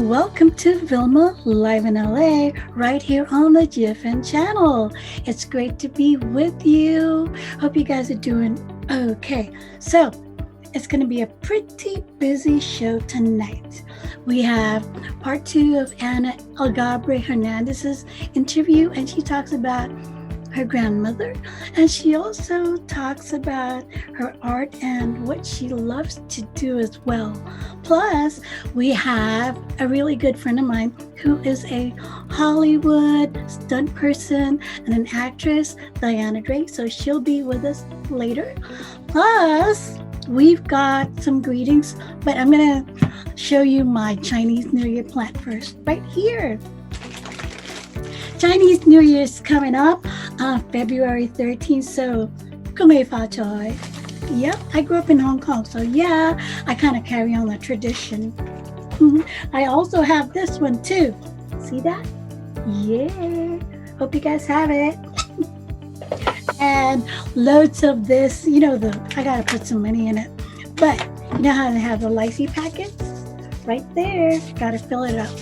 Welcome to Vilma live in LA, right here on the GFN channel. It's great to be with you. Hope you guys are doing okay. So, it's going to be a pretty busy show tonight. We have part 2 of Algabre Hernandez's interview, and she talks about her grandmother, and she also talks about her art and what she loves to do as well. Plus, we have a really good friend of mine who is a Hollywood stunt person and an actress, DRAY, so she'll be with us later. Plus, we've got some greetings, but I'm gonna show you my Chinese New Year plant first, right here. Chinese New Year is coming up on February 13th, so Choi. Yep, I grew up in Hong Kong, so yeah, I kind of carry on the tradition. I also have this one too. See that? Yeah, hope you guys have it. And loads of this, I gotta put some money in it, but you know how they have the Lycee packets? Right there, gotta fill it up.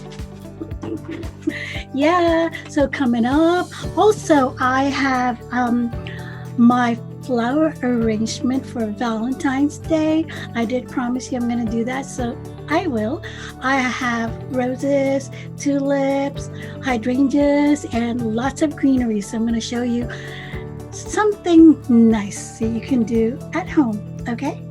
Yeah, so coming up, also I have my flower arrangement for Valentine's Day. I did promise you I'm going to do that, so I will. I have roses, tulips, hydrangeas, and lots of greenery, so I'm going to show you something nice that you can do at home, okay?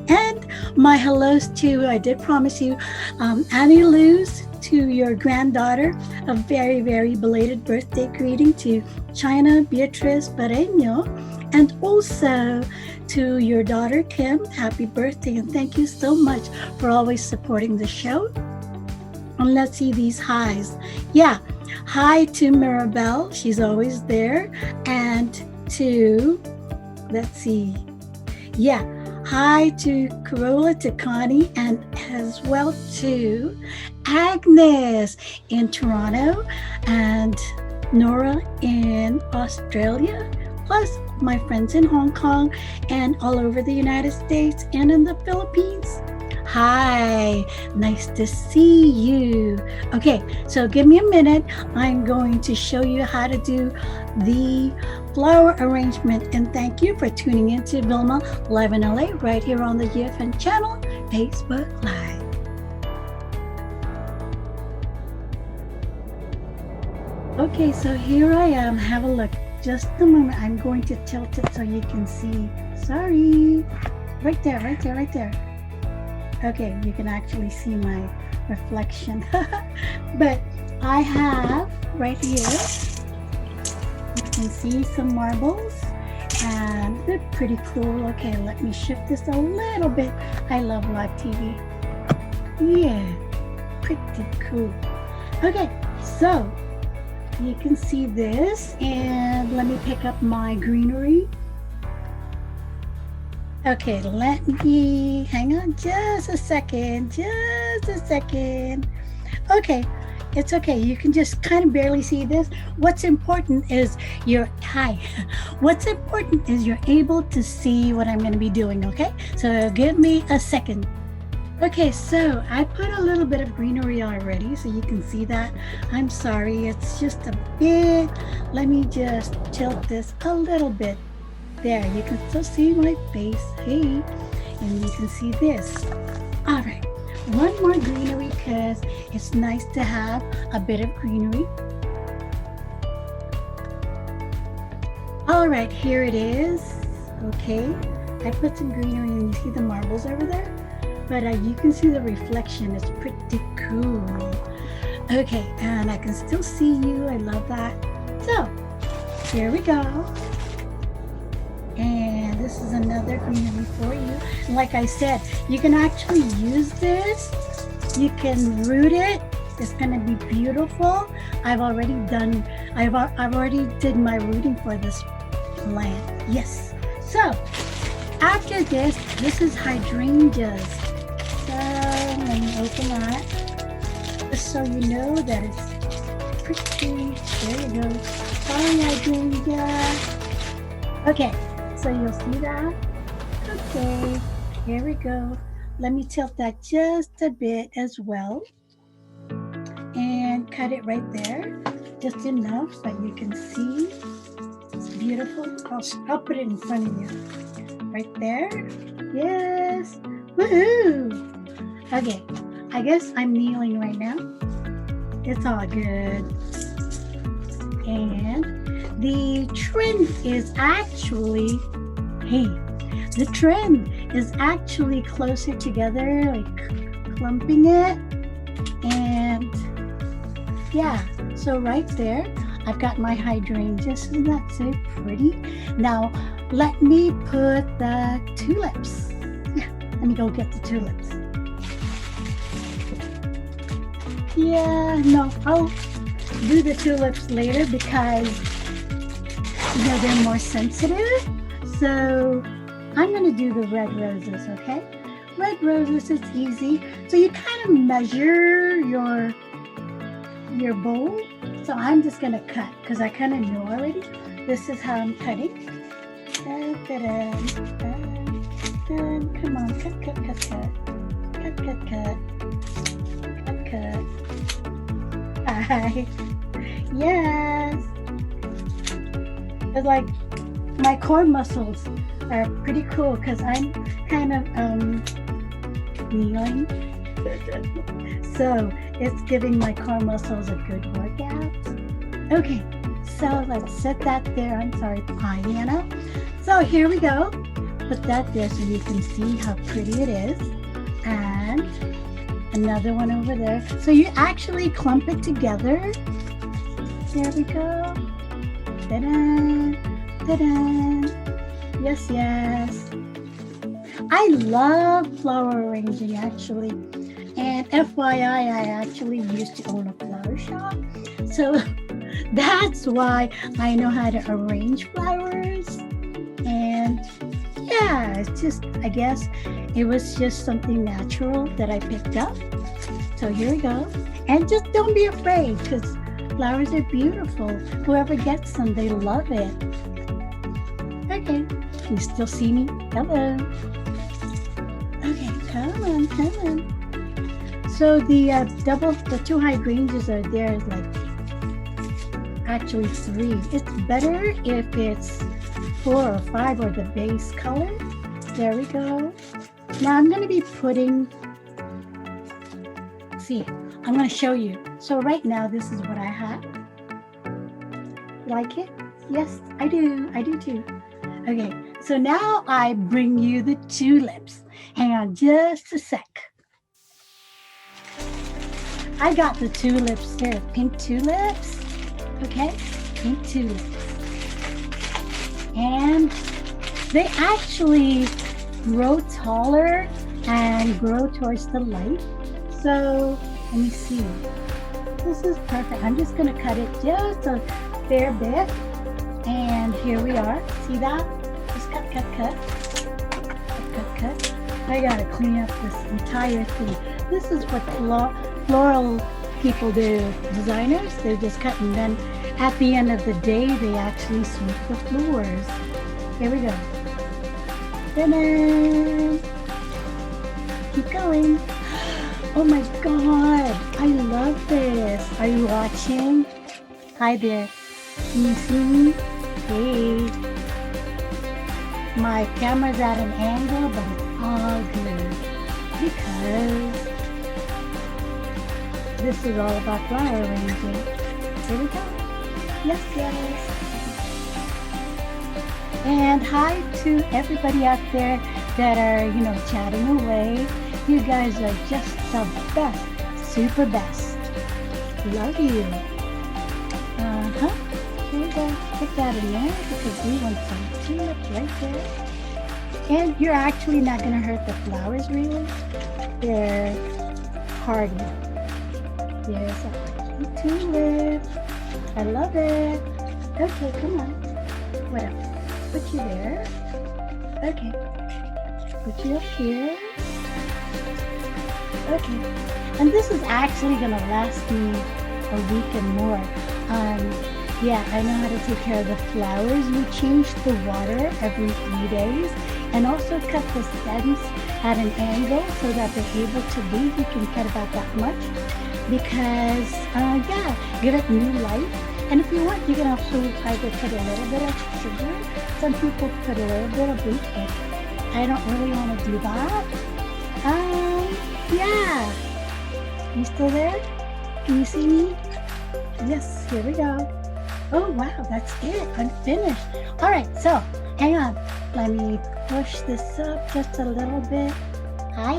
And my hellos to, I did promise you, Annie Lou's, to your granddaughter, a very, very belated birthday greeting to China Beatriz Barreño, and also to your daughter Kim, happy birthday, and thank you so much for always supporting the show. And let's see these highs. Yeah, hi to Mirabelle, she's always there, and to, let's see, yeah, hi to Corolla, to Connie, and as well to Agnes in Toronto and Nora in Australia, plus my friends in Hong Kong and all over the United States and in the Philippines. Hi, nice to see you. Okay, so give me a minute. I'm going to show you how to do the flower arrangement, and thank you for tuning in to Vilma live in LA right here on the GFN channel, Facebook Live. Okay, so here I am. Have a look. Just a moment. I'm going to tilt it so you can see. Sorry. Right there, right there, right there. Okay, you can actually see my reflection. But I have right here, you can see some marbles, and they're pretty cool. Okay, let me shift this a little bit. I love live TV. Yeah, pretty cool. Okay, so you can see this, and let me pick up my greenery. Okay, let me, hang on just a second. Okay, it's okay. You can just kind of barely see this. What's important is What's important is you're able to see what I'm going to be doing, okay? So give me a second. Okay, so I put a little bit of greenery already, so you can see that. I'm sorry, it's just a bit. Let me just tilt this a little bit. There, you can still see my face, hey, and you can see this. All right, one more greenery because it's nice to have a bit of greenery. All right, here it is. Okay, I put some greenery, and you see the marbles over there? But you can see the reflection. It's pretty cool. Okay, and I can still see you. I love that. So, here we go. And this is another greenery for you. And like I said, you can actually use this. You can root it. It's gonna be beautiful. I've already did my rooting for this plant. Yes. So, after this is hydrangeas. So let me open that, just so you know that it's pretty. There you go. Sorry, hydrangea. Okay, so you'll see that. Okay, here we go. Let me tilt that just a bit as well. and cut it right there, just enough that you can see. It's beautiful. I'll put it in front of you. Right there. Yes. Woohoo! Okay, I guess I'm kneeling right now. It's all good. And the trend is actually, the trend is actually closer together, like clumping it. And yeah, so right there, I've got my hydrangeas. Isn't that so pretty? Now, let me put the tulips. Yeah, let me go get the tulips. Yeah, no, I'll do the tulips later because, they're more sensitive. So I'm going to do the red roses, okay? Red roses is easy. So you kind of measure your bowl. So I'm just going to cut because I kind of know already. This is how I'm cutting. Come on, cut. Hi. Yes. It's like my core muscles are pretty cool because I'm kind of kneeling. So it's giving my core muscles a good workout. Okay, so let's set that there. I'm sorry, piano. So here we go. Put that there so you can see how pretty it is. And another one over there. So you actually clump it together. There we go. Ta-da, ta-da. Yes. I love flower arranging actually. And FYI, I actually used to own a flower shop. So that's why I know how to arrange flowers. And yeah, it's just, I guess it was just something natural that I picked up. So here we go. And just don't be afraid because flowers are beautiful. Whoever gets them, they love it. Okay, you still see me? Hello. Okay, come on. So the two hydrangeas are there is like actually 3. It's better if it's 4 or 5 or the base color. There we go. Now I'm going to be putting, I'm going to show you. So right now, this is what I have. Like it? Yes, I do too. Okay, so now I bring you the tulips. Hang on just a sec. I got the tulips here, pink tulips. Okay, pink tulips. And they actually grow taller and grow towards the light. So let me see. This is perfect. I'm just going to cut it just a fair bit. And here we are. See that? Just cut. I got to clean up this entire thing. This is what floral people do. Designers, they just cut, and then at the end of the day, they actually sweep the floors. Here we go. Ta-da! Keep going. Oh my God, I love this. Are you watching? Hi there. Can you see me? Hey. My camera's at an angle, but it's all good because this is all about flower arranging. Here we go. Yes. And hi to everybody out there that are, chatting away. You guys are just the best, super best. Love you. Here we go. Put that in there because we want some tulips right there. And you're actually not going to hurt the flowers really. They're hardy. There's a tulip. I love it. Okay, come on. What else? Put you there. Okay. Put you up here. Okay. And this is actually going to last me a week and more. Yeah, I know how to take care of the flowers. We change the water every 3 days. And also cut the stems at an angle so that they're able to breathe. You can cut about that much because, yeah, give it new life. And if you want, you can also either put a little bit of sugar. Some people put a little bit of bleach, but I don't really want to do that. Yeah. You still there? Can you see me? Yes, here we go. Oh, wow, that's it. I'm finished. All right, so hang on. Let me push this up just a little bit. Hi.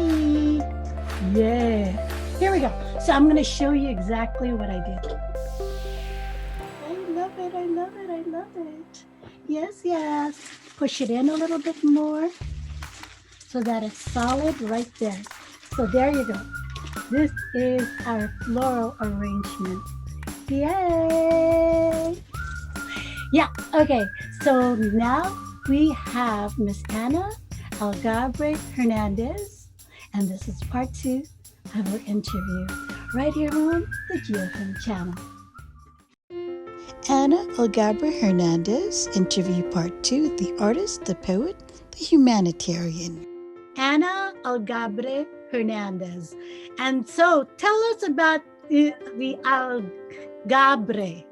Yeah. Here we go. So I'm going to show you exactly what I did. I love it. I love it. I love it. Yes, yes. Push it in a little bit more so that it's solid right there. So there you go. This is our floral arrangement. Yay! Yeah, okay. So now we have Miss Anna Algabre Hernandez, and this is part two of our interview right here on the GFM channel. Anna Algabre Hernandez, interview part two, the artist, the poet, the humanitarian. Anna Algabre Hernandez. And so tell us about the Algabre.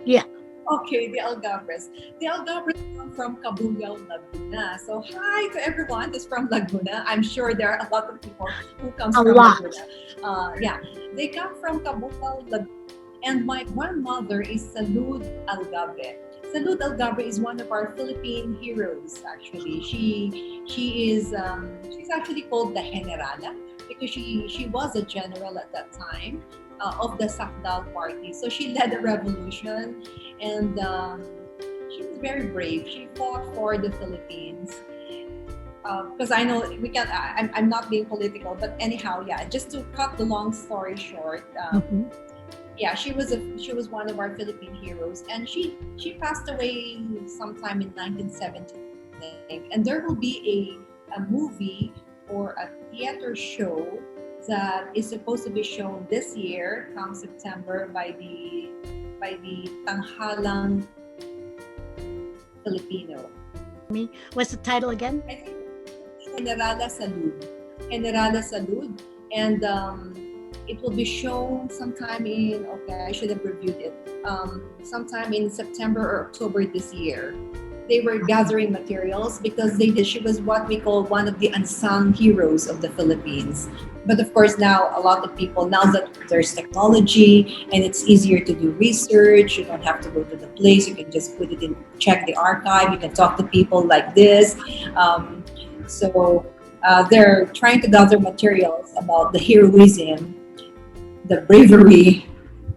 Yeah. Okay, the Algabres. The Algabres come from Cabuyao, Laguna. So hi to everyone who's from Laguna. I'm sure there are a lot of people who comes A from lot. Laguna. Yeah, they come from Cabuyao, Laguna. And my grandmother is Salud Algabre. Salud Algabre is one of our Philippine heroes. Actually, she is she's actually called the Generala because she was a general at that time of the Sakdal party. So she led a revolution, and she was very brave. She fought for the Philippines. Because I know we can. I'm not being political, but anyhow, yeah. Just to cut the long story short, yeah, she was one of our Philippine heroes, and she passed away sometime in 1970, and there will be a movie or a theater show that is supposed to be shown this year, come September, by the Tanghalang Filipino. What's the title again? I think Generala Salud. Generala Salud, and it will be shown sometime in, okay, I should have reviewed it, sometime in September or October this year. They were gathering materials because she was what we call one of the unsung heroes of the Philippines. But of course now a lot of people, now that there's technology and it's easier to do research, you don't have to go to the place, you can just put it in, check the archive, you can talk to people like this. So they're trying to gather materials about the heroism, the bravery,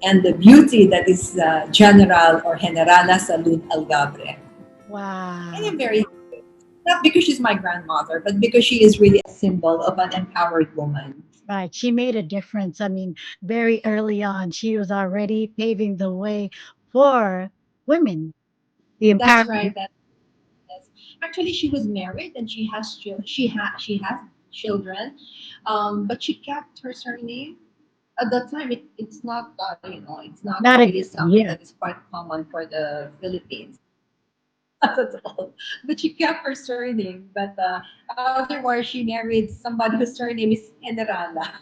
and the beauty that is General or Generala Salud Algabre. Wow. And I'm very happy. Not because she's my grandmother, but because she is really a symbol of an empowered woman. Right. She made a difference. I mean, very early on, she was already paving the way for women, the That's empowerment. right. Yes. Actually, she was married and she has children, but she kept her surname. At that time, it's not it's not Not a, really something yeah. that is quite common for the Philippines. Not at all. But she kept her surname. But afterwards, she married somebody whose surname is Generala.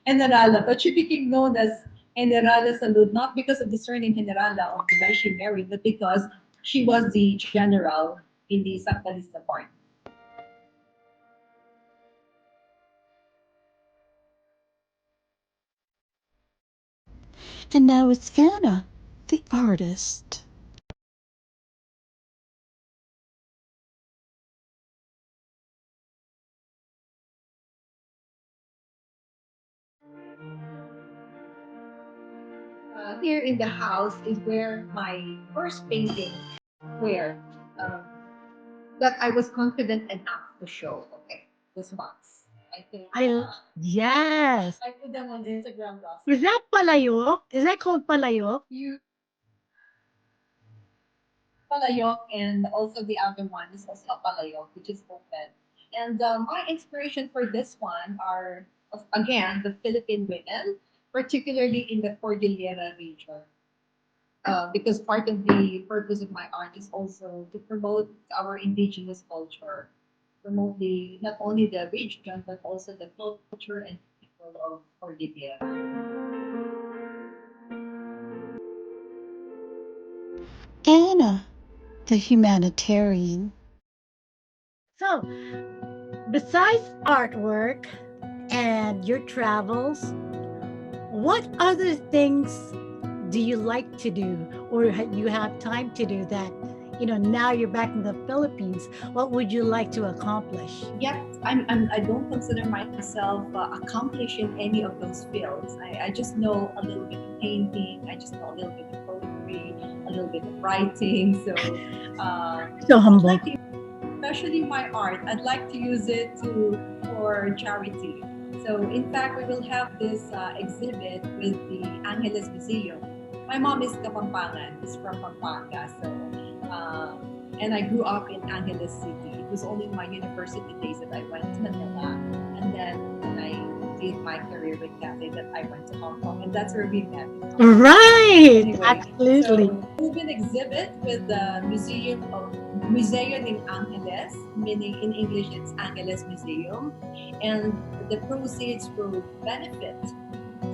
Generala. But she became known as Generala Salud, not because of the surname Generala of the guy she married, but because she was the general in the Sandalista part. And now it's Anna, the artist. Here in the house is where my first painting, where um, that I was confident enough to show. Okay, this box. I think Yes. I put them on Instagram last. Is that palayok? Is that called palayok? You palayok, and also the other one is also palayok, which is open. And my inspiration for this one are again the Philippine women, particularly in the Cordillera region. Because part of the purpose of my art is also to promote our indigenous culture. promote not only the region but also the culture and people of Cordillera. Anna, the humanitarian. So, besides artwork and your travels, what other things do you like to do or you have time to do that, now you're back in the Philippines? What would you like to accomplish? Yet, I don't consider myself accomplished in any of those fields. I just know a little bit of painting. I just know a little bit of poetry, a little bit of writing. So, So humble. Especially my art, I'd like to use it for charity. So, in fact, we will have this exhibit with the Angeles Museum. My mom is Kapampangan, is from Pampanga. So, and I grew up in Angeles City. It was only in my university days that I went to Manila. And then when I did my career with Cathay, that I went to Hong Kong. And that's where we met. Right, Anyway, absolutely. So we've been exhibit with the Museo de Angeles, meaning in English it's Angeles Museum. And the proceeds will benefit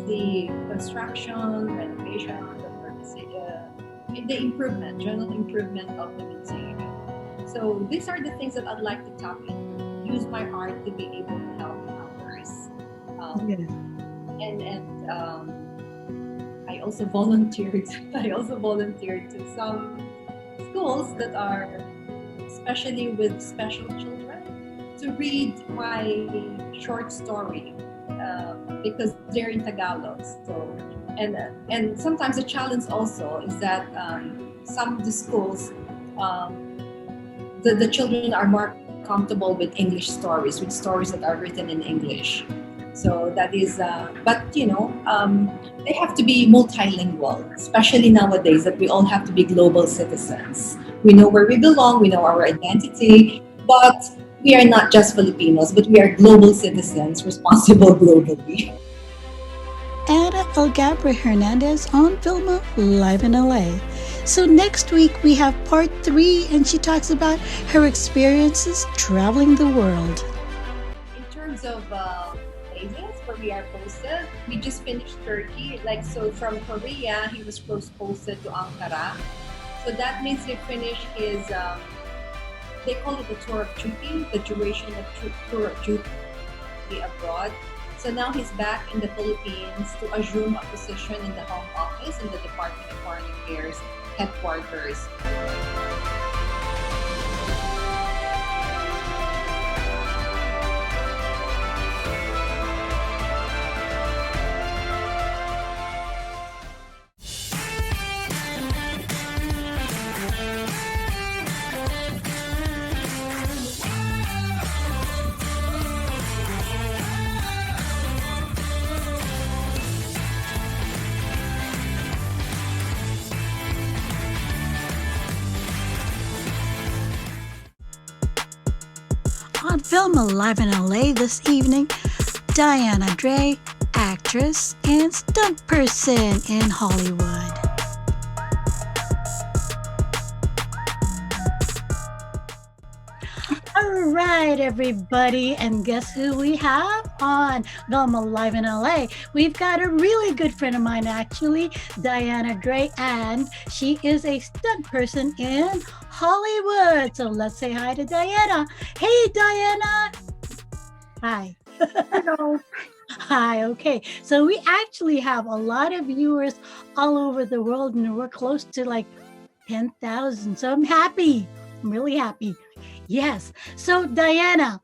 the construction, renovation, the improvement, general improvement of the museum. So these are the things that I'd like to tap into. Use my art to be able to help others. And I also volunteered. To some schools that are, especially with special children, to read my short story because they're in Tagalog. So. And sometimes the challenge also is that some of the schools, the children are more comfortable with English stories, with stories that are written in English. So that is, but they have to be multilingual, especially nowadays that we all have to be global citizens. We know where we belong, we know our identity, but we are not just Filipinos, but we are global citizens responsible globally. Anna Algabre Hernandez on Vilma live in LA. So next week we have part 3 and she talks about her experiences traveling the world. In terms of places where we are posted, we just finished Turkey. So from Korea, he was posted to Ankara. So that means he finished his, they call it the tour of duty, the duration of tour of duty abroad. So now he's back in the Philippines to assume a position in the Home Office in the Department of Foreign Affairs headquarters. On Vilma live in LA this evening, Diana DRAY, actress and stunt person in Hollywood. All right, everybody, and guess who we have on Vilma live in LA? We've got a really good friend of mine, actually, Diana DRAY, and she is a stunt person in Hollywood. So let's say hi to Diana. Hey, Diana. Hi. Hello. Hi, okay. So we actually have a lot of viewers all over the world, and we're close to like 10,000. So I'm happy. I'm really happy. Yes. So Diana,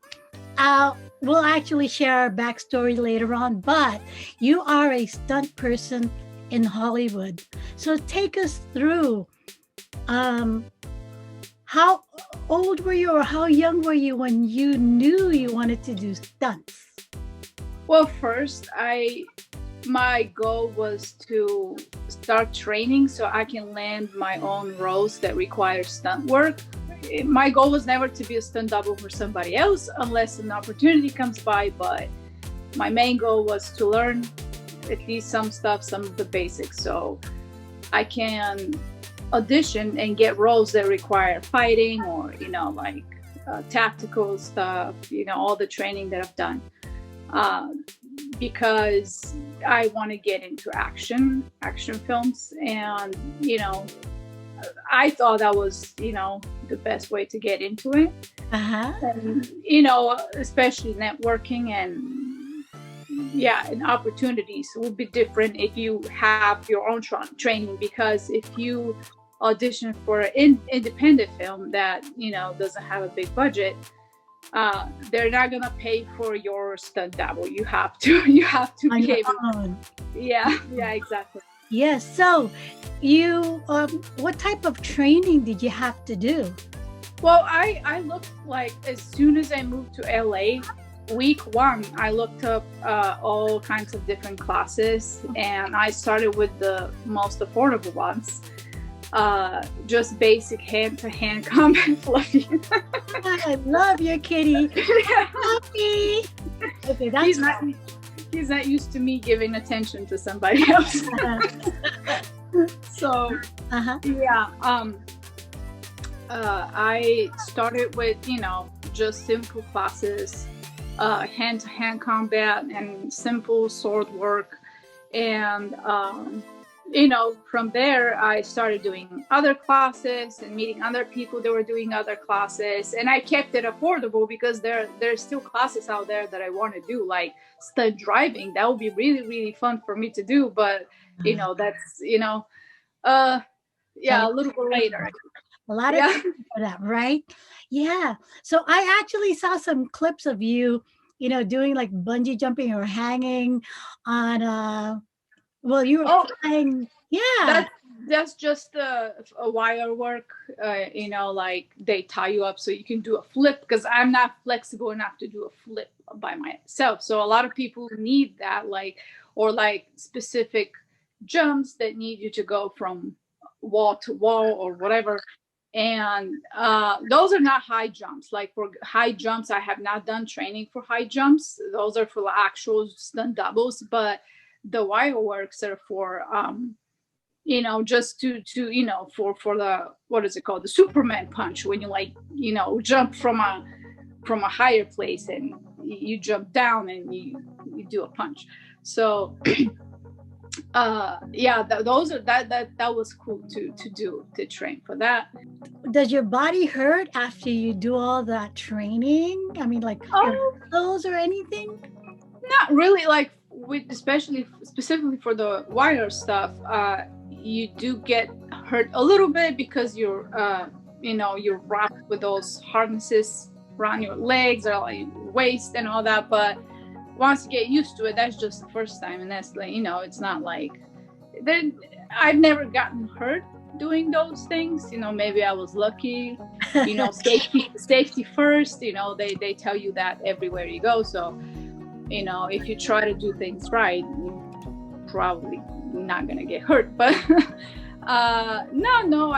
we'll actually share our backstory later on, but you are a stunt person in Hollywood. So take us through how old were you or how young were you when you knew you wanted to do stunts? Well, first, my goal was to start training so I can land my own roles that require stunt work. My goal was never to be a stunt double for somebody else unless an opportunity comes by, but my main goal was to learn at least some of the basics, so I can audition and get roles that require fighting or, like tactical stuff, all the training that I've done, because I want to get into action films. And, I thought that was, the best way to get into it. And, especially networking and opportunities will be different if you have your own training, because if you audition for an independent film that, doesn't have a big budget, they're not gonna pay for your stunt double. You have to be able. Yeah, exactly. Yes. So you, what type of training did you have to do? Well, I looked, like, as soon as I moved to LA, week one, I looked up all kinds of different classes, and I started with the most affordable ones. Just basic hand-to-hand combat fluffy. I love your kitty. Fluffy. Okay, that's he's not used to me giving attention to somebody else. So I started with just simple classes, hand-to-hand combat and simple sword work, and from there I started doing other classes and meeting other people that were doing other classes, and I kept it affordable because there's still classes out there that I want to do, like stunt driving. That would be really, really fun for me to do, but that's a little bit later. A lot of people for that, right? Yeah. So I actually saw some clips of you, doing like bungee jumping or hanging on you were flying. Yeah. That's just a wire work, like they tie you up so you can do a flip, because I'm not flexible enough to do a flip by myself. So a lot of people need that, or specific jumps that need you to go from wall to wall or whatever. And those are not high jumps. Like for high jumps, I have not done training for high jumps. Those are for actual stunt doubles, but the wire works are for just to for the, what is it called, the Superman punch, when you jump from a higher place and you jump down and you do a punch. So those are that was cool to train for that. Does your body hurt after you do all that training? I mean, your clothes or anything? Not really. Like specifically for the wire stuff, you do get hurt a little bit because you're wrapped with those harnesses around your legs or your waist and all that. But once you get used to it, that's just the first time, and that's it's not like I've never gotten hurt doing those things. Maybe I was lucky. Safety first. They tell you that everywhere you go. So if you try to do things right, you're probably not gonna get hurt. But no,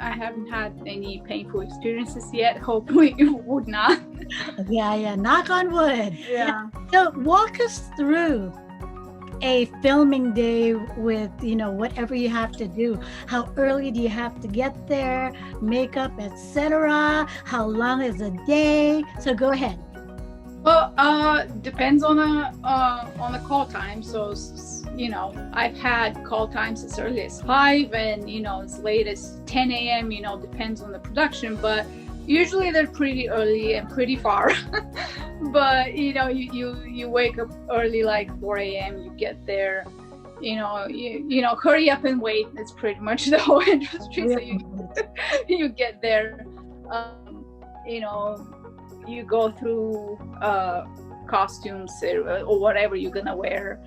I haven't had any painful experiences yet. Hopefully it would not. Yeah, knock on wood. Yeah. So walk us through a filming day with whatever you have to do. How early do you have to get there, makeup, etc.? How long is a day? So go ahead. Well, depends on the call time. So I've had call times as early as 5 and as late as 10 a.m. Depends on the production, but usually they're pretty early and pretty far. But you wake up early, like 4 a.m. You get there, hurry up and wait. It's pretty much the whole industry. So you get there, you go through costumes or whatever you're gonna wear.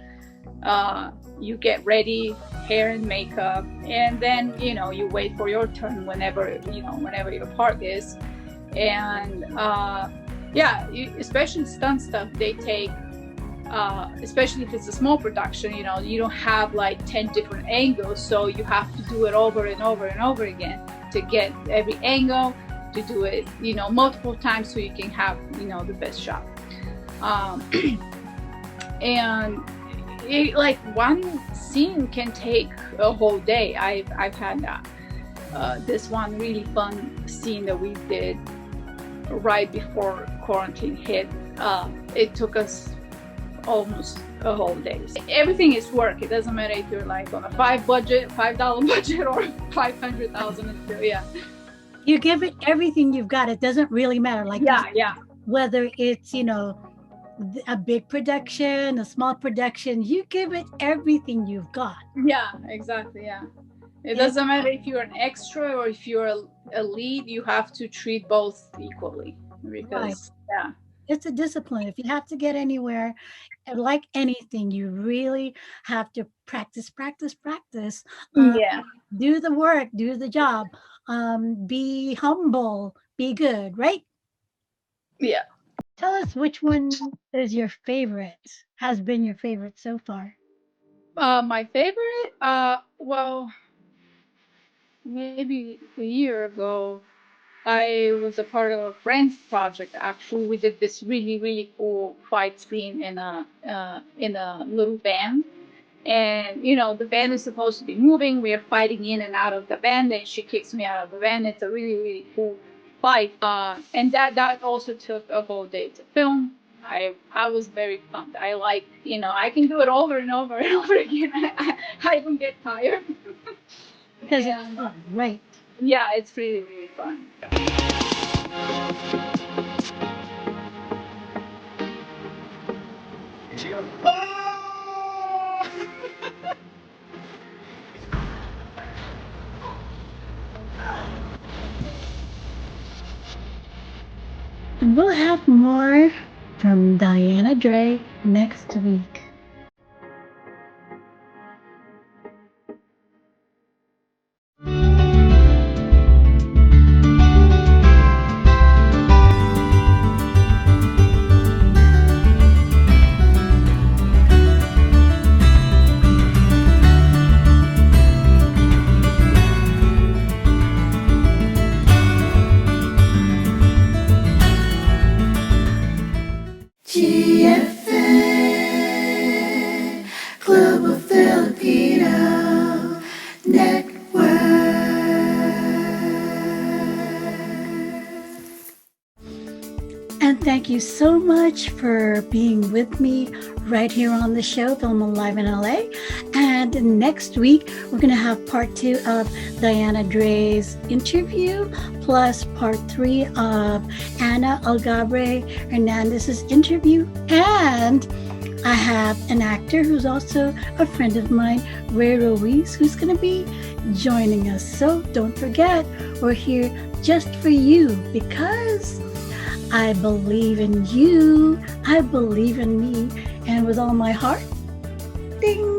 You get ready, hair and makeup, and then you wait for your turn whenever your part is. And especially stunt stuff, they take especially if it's a small production, you don't have like 10 different angles, so you have to do it over and over and over again to get every angle, to do it multiple times so you can have the best shot. And like one scene can take a whole day. I've had this one really fun scene that we did. right before quarantine hit. It took us almost a whole day. Everything is work. It doesn't matter if you're like on a $5 budget or 500,000. Yeah. You give it everything you've got. It doesn't really matter. Like Yeah. whether it's, a big production, a small production, you give it everything you've got. Yeah, exactly. Yeah. It doesn't matter if you're an extra or if you're a lead, you have to treat both equally because, yeah. It's a discipline. If you have to get anywhere, and like anything, you really have to practice. Yeah. Do the work, do the job, be humble, be good, right? Yeah. Tell us which one is your favorite, has been your favorite so far. My favorite, well, maybe a year ago, I was a part of a friend's project. Actually, we did this really, really cool fight scene in a little van. And the van is supposed to be moving. We are fighting in and out of the van, and she kicks me out of the van. It's a really, really cool fight. And that also took a whole day to film. I was very pumped. I like, I can do it over and over and over again. I don't get tired. Because it's fun, right? Yeah, it's really, really fun. And we'll have more from Diana DRAY next week. GFN Global Filipino Network. And thank you so much for being with me right here on the show, Vilma Live in LA. And next week, we're going to have part 2 of Diana DRAY's interview, plus part 3 of Ana Algabre Hernandez's interview. And I have an actor who's also a friend of mine, Ray Ruiz, who's going to be joining us. So don't forget, we're here just for you because I believe in you. I believe in me. And with all my heart, ding.